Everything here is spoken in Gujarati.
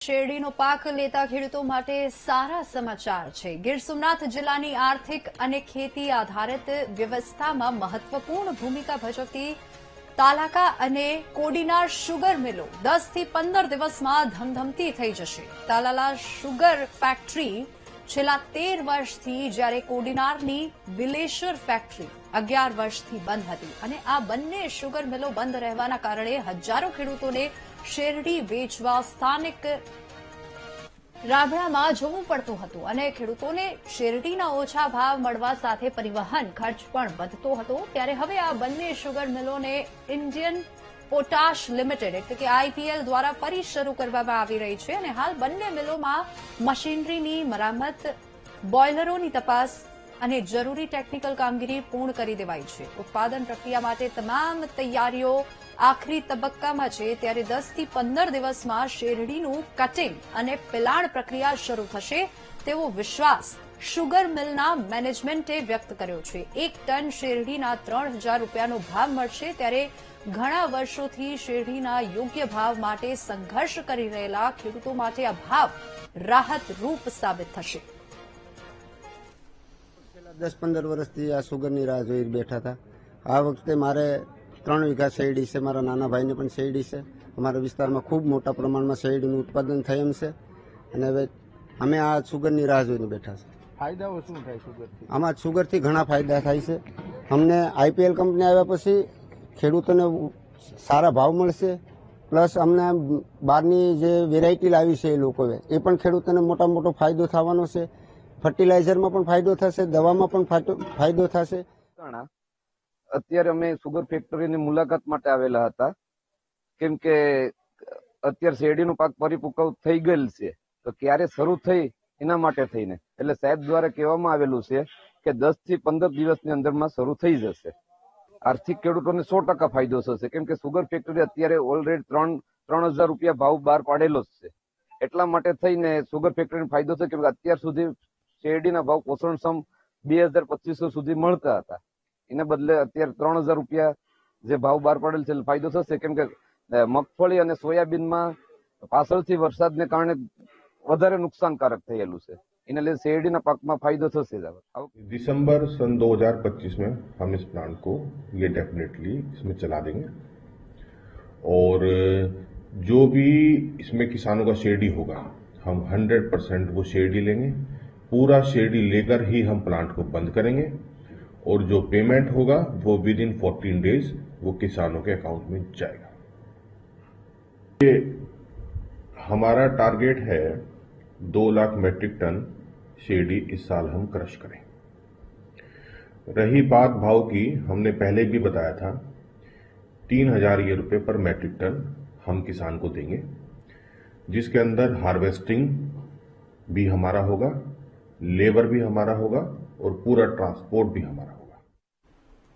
શેરડીનો પાક લેતા ખેડૂતો માટે સારા સમાચાર છે। ગીર સોમનાથ જિલ્લાની આર્થિક અને ખેતી આધારિત વ્યવસ્થામાં મહત્વપૂર્ણ ભૂમિકા ભજવતી તાલાકા અને કોડીનાર શુગર મિલો 10 થી 15 દિવસમાં ધમધમતી થઈ જશે। તાલાલા શુગર ફેક્ટરી છેલ્લા 13 વર્ષથી, જ્યારે કોડીનારની બિલેશ્વર ફેક્ટરી 11 વર્ષથી બંધ હતી અને આ બંને શુગર મિલો બંધ રહેવાના કારણે હજારો ખેડૂતોને શેરડી વેચવા સ્થાનિક રાબડામાં જવું પડતું હતું અને ખેડૂતોને શેરડીના ઓછા ભાવ મળવા સાથે પરિવહન ખર્ચ પણ વધતો હતો। ત્યારે હવે આ બંને શુગર મિલોને ઇન્ડિયન પોટાશ લિમિટેડ એટલે કે આઈપીએલ દ્વારા ફરી શરૂ કરવામાં આવી રહી છે અને હાલ બંને મિલોમાં મશીનરીની મરામત, બોઇલરોની તપાસ અને જરૂરી ટેકનિકલ કામગીરી પૂર્ણ કરી દેવાઈ છે। ઉત્પાદન પ્રક્રિયા માટે તમામ તૈયારીઓ આખરી તબક્કામાં છે। ત્યારે 10 થી 15 દિવસમાં શેરડીનું કટિંગ અને પિલાણ પ્રક્રિયા શરૂ થશે તેવો વિશ્વાસ શુગર મિલના મેનેજમેન્ટે વ્યક્ત કર્યો છે। 1 ટન શેરડીના 3000 રૂપિયાનો ભાવ મળશે। ત્યારે ઘણા વર્ષોથી શેરડીના યોગ્ય ભાવ માટે સંઘર્ષ કરી રહેલા ખેડૂતો માટે આ ભાવ રાહતરૂપ સાબિત થશે। 10-15 વર્ષથી આ સુગરની રાહ જોઈ બેઠા હતા। આ વખતે મારે 3 વીઘા શેરડી છે, મારા નાના ભાઈને પણ શેરડી છે। અમારા વિસ્તારમાં ખૂબ મોટા પ્રમાણમાં શેરડીનું ઉત્પાદન થાય એમ છે અને હવે અમે આ સુગરની રાહ જોઈને બેઠા છે। ફાયદાઓ શું થાય સુગરથી? આમાં સુગરથી ઘણા ફાયદા થાય છે। અમને આઈપીએલ કંપની આવ્યા પછી ખેડૂતોને સારા ભાવ મળશે, પ્લસ અમને બહારની જે વેરાયટી લાવી છે એ લોકોએ એ પણ ખેડૂતોને મોટો ફાયદો થવાનો છે। ફર્ટિલાઇઝરમાં પણ ફાયદો થશે, દવામાં પણ ફાયદો થશે। અત્યારે અમે સુગર ફેક્ટરીની મુલાકાત માટે આવેલા હતા, કેમ કે અત્યારે શેરડીનો પાક પરિપક્વ થઈ ગયેલ છે, તો ક્યારે શરૂ થઈ એના માટે થઈને એટલે સાહેબ દ્વારા કહેવામાં આવેલું છે કે 10 થી 15 દિવસની અંદરમાં શરૂ થઈ જશે। આર્થિક ખેડૂતોને 100% ફાયદો થશે, કેમ કે સુગર ફેક્ટરી અત્યારે ઓલરેડી 3000 રૂપિયા ભાવ બહાર પાડેલો જ છે। એટલા માટે થઈને સુગર ફેક્ટરીનો ફાયદો છે, કેમ કે અત્યાર સુધી શેરડીના ભાવ પોષણક્ષમ 2200 સુધી મળતા હતા, એને બદલે અત્યારે 3000 રૂપિયા જે ભાવ બહાર પાડેલ છે ફાયદો થશે, કેમ કે મગફળી અને સોયાબીનમાં પાછળથી વરસાદને કારણે વધારે નુકસાનકારક થયેલું છે, એના લીધે શેરડીના પાકમાં ફાયદો થશે। दिसंबर सन 2025 में हम इस प्लांट को ये डेफिनेटली इसमें चला देंगे और जो भी इसमें किसानों का शेरडी होगा हम 100% वो शेरडी लेंगे। पूरा शेरडी लेकर ही हम प्लांट को बंद करेंगे और जो पेमेंट होगा वो विद इन 14 डेज वो किसानों के अकाउंट में जाएगा। ये हमारा टारगेट है 2 लाख मेट्रिक टन शेरडी इस साल हम क्रश करें। रही बात भाव की, हमने पहले भी बताया था 3000 ये रुपये पर मेट्रिक टन हम किसान को देंगे, जिसके अंदर हार्वेस्टिंग भी हमारा होगा, लेबर भी हमारा होगा और पूरा ट्रांसपोर्ट भी हमारा होगा।